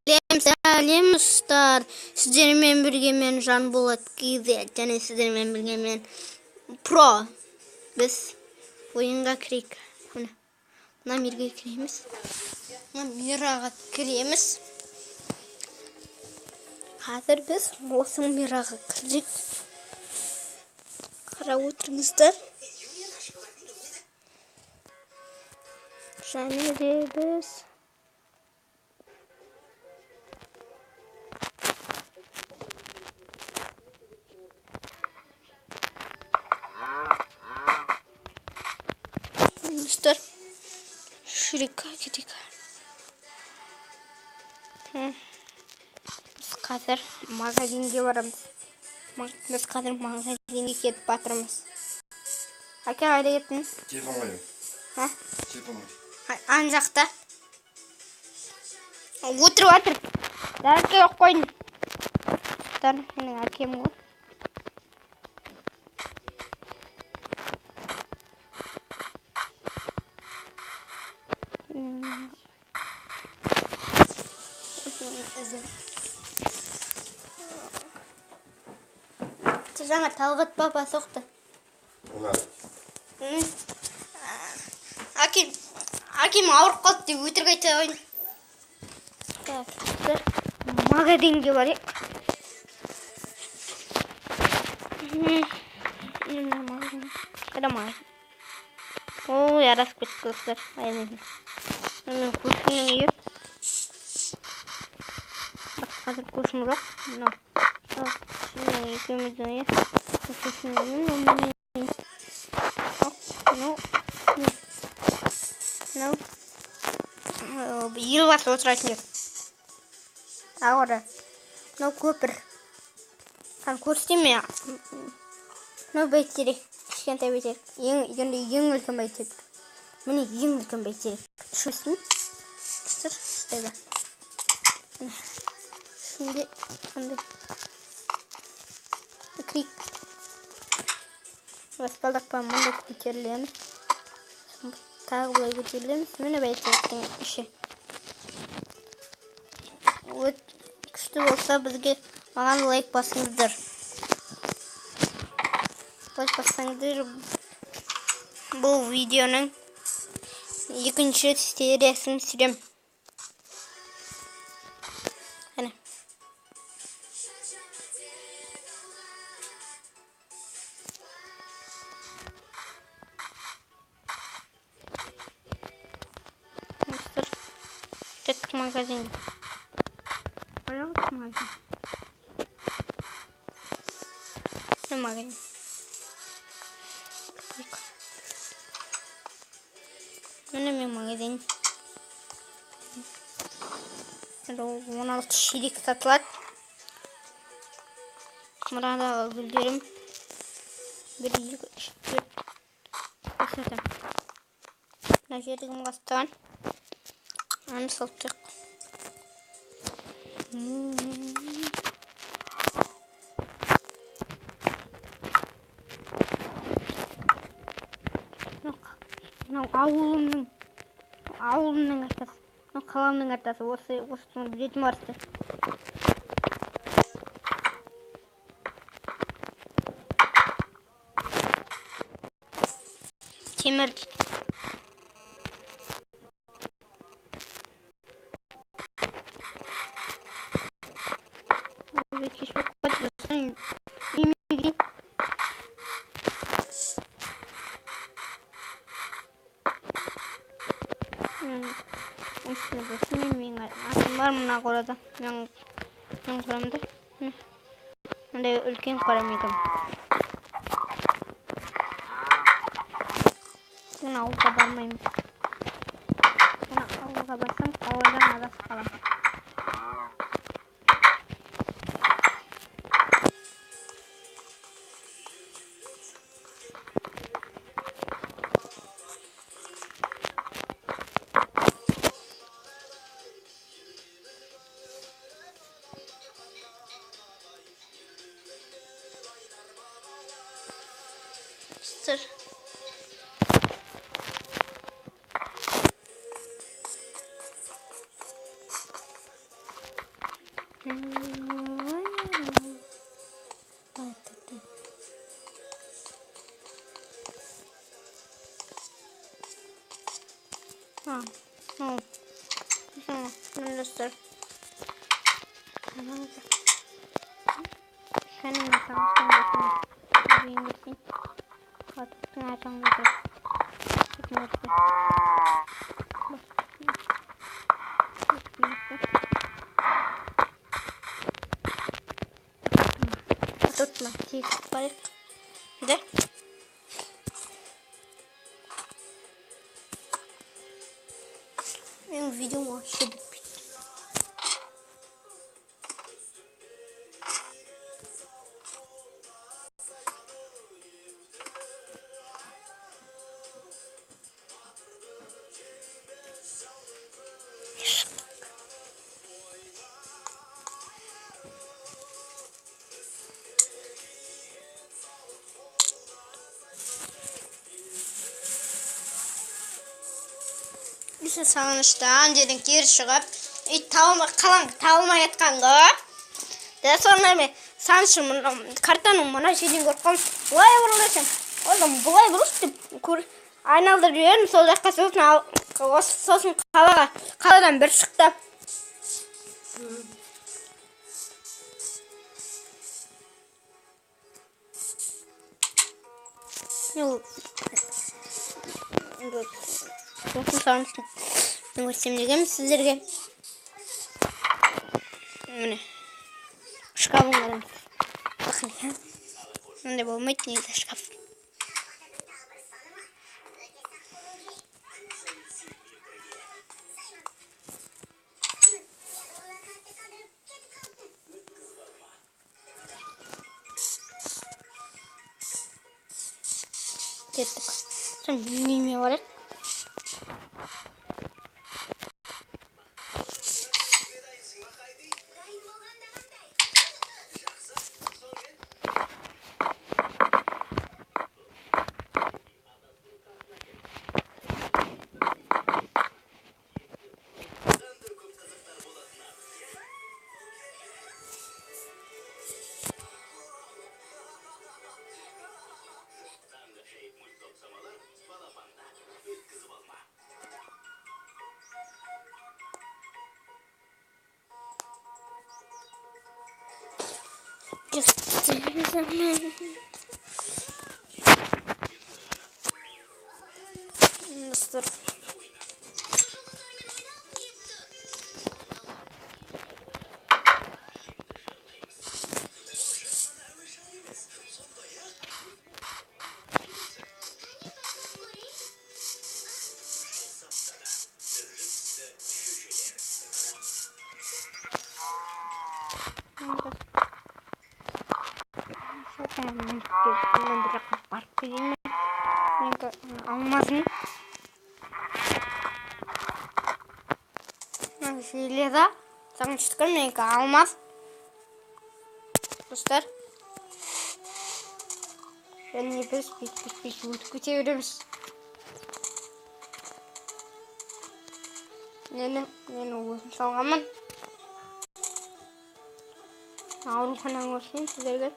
Сәлем достар, сіздермен бірге мен Жанболат KZ және сіздермен бірге мен Про. Біз ойынға кірейік. Мына мерге кіреміз. Мына мираға кіреміз. Қазір біз осы мираға кірдік. Қарап отырыңыздар. Және де біз Dostlar, şuraya gidelim. Biz қазір магазинге барамыз. Biz қазір магазинге кетіп батырмыз. Әке, қайда кеттің? Телефон қайда? Ха? Телефон қайда? Ан жақта. Отырып жатыр. Дәрке жоқ қойдың. Менің әкем ғой. Жаңа Талғат папа соқты. Әкем ауырып қалды деп өтірік айта қойдым. Магазинге барайық. Қайда магазин? Ой, арасып кетті достар. Мен көршінің үйі. Қазір көршім жоқ. Екеуміздің үйі. Көршінің үйі. Елбасы отыратын жер. Ауыры. Мынау көпір. Көрсетейін ме? Мынау бәйтерек. Кішкентай бәйтерек. Ең үлкен бәйтерек. Міне ең үлкен бәйтерек. Түсінсің? Стойда. Şimdi кірейік. Баспалдақ па мұнда көтерілеміз. Тағы бұлай көтерілеміз. Міне бәйтеректің іші. Күшті болса бізге маған лайк басыңыздар. Лайк бассаңыздар бұл видеоның екінші сериясын түсірем. Әне. Кеттік магазин. Пожалуйста, магазин. Не магазин. Міне мен магазин. 16 ширек сатылады. Мұрадағы гүлдерім 1, 2, 3, 4 сатам. Мына жердігім қастаған. Аны салтық. Мынау ауылымның артасы. Мынау қаламның артасы. Осыны білетін барысты. Темір. Кешіп қойдырсын. Емегей. Мен атым бар мұна қорада. Мен қорамды. Мұндай үлкен қорам едім. Мен ауылға бармаймын. Мен ауылға барсам, ауылдан адасып қалам. Sır. Dostlar. Kendim yapalım. Şimdi Katıktın açan götür. Tutma. Bari. De. Benim videom aşırı bitti. Biz sağınıştan dedik geri çıkıp tavılma yatkandı. De sonra ben sanışımın kartanın bana şeyden korkam. Bulay vuruluşum. Oğlum bulay vuruluşum. Aynaldırıyorum. Sol dakika sosun kaladan bir çıktı. Yok. Sosun sanıştım. Göstereyim sizlerge. Mene. Şkafım. Bakın ya. Ne bu metni de şkaf. Kettik. Sen bilmiyor var. Gösterdiğim zaman nasıl? Almaz mı? Şöyle de sana çıkarmayın ki almaz. Dostlar. Şöyle yapıyoruz. Piş vurdu çeviriyoruz. Ne olsun salgamın. Ağrım falan olsun sizlerle.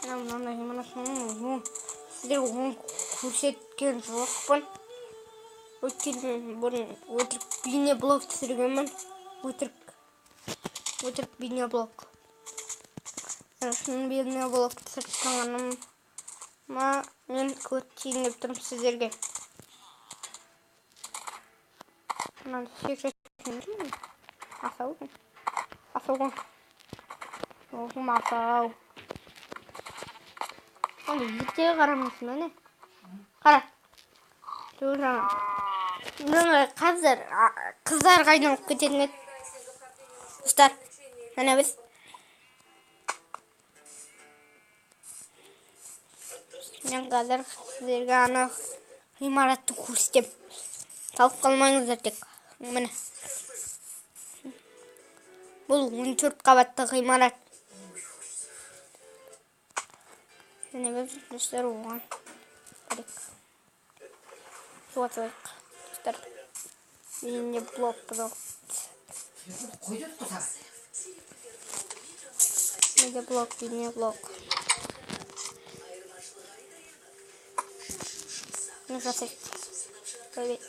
Mana sonu sizler onu көрсеткен жоқпын. Өйткені бұрын өтірік бейнеблог түсіргенмін. Өтірік бейнеблог. Шын бейнеблог түсіргенімма мен көтейін деп тұрмын сіздерге. Мынаны секретін асау. Оғым асау. Hadi videoya karamasın hani. Kara. Durun. Kızlar kaynanıp gidelim. Dostlar. Hani biz. Ben kadar sizlerge ana imaratı kurstem. Talıp kalmayınızlar tek. Mene. Bu 14 kavatlı imarat. Ne böyle dostlar var. Hadi. Dostlar. Yine blok. Медиаблог, видеоблог. Ну, жасай. Привет.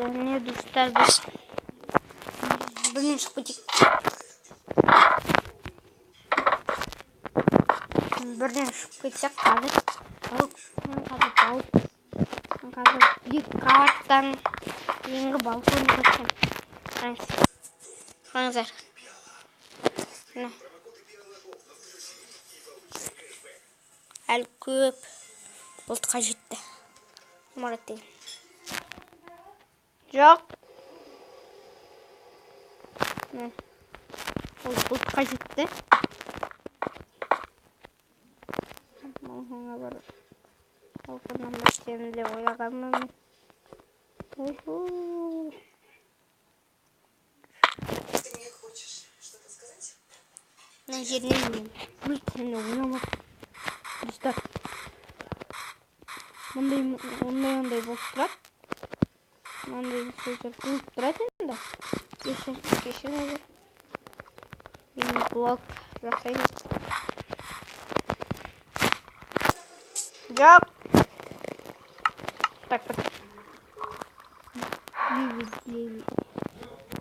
Ne dostlar biz бірінші көтек бірден шығып кетсек қазір биік қабаттан кейінгі балконға кетсем қараңыздар әлі көп бұлтқа жетті марат деген жоқ ол бұлтқа жетті балконға бір балконнан бассем деп ойлағанмын мына жерінен мен өйткені ойнамап достар ондай болып тұрады мынандай сөздер болып тұрады енді кешіріңіздер мен блог жасаймын жоқ так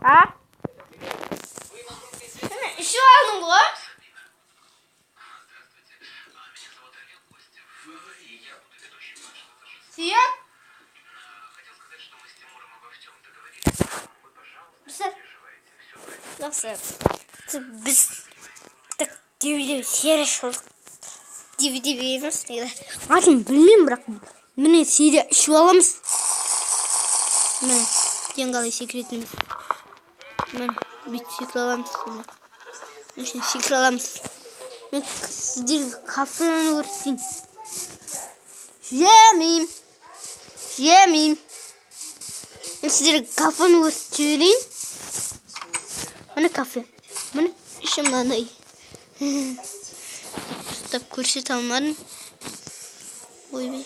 а еще одну ғой Свет? Жақсы. Біз так DVD серия шолдық. DVD береміз. Атын білмеймін, бірақ міне серия ішіп аламыз. Міне, ең қалай секретіміз. Міне, бүйтіп секір аламыз. Міне, секір аламыз. Мен сіздерге кафені көрсетейін. Жемеймін. Мен сіздерге кафені көрсетейін. Міне кафе. Міне ішім мынандай. Көрсете алмадым. Ойбай.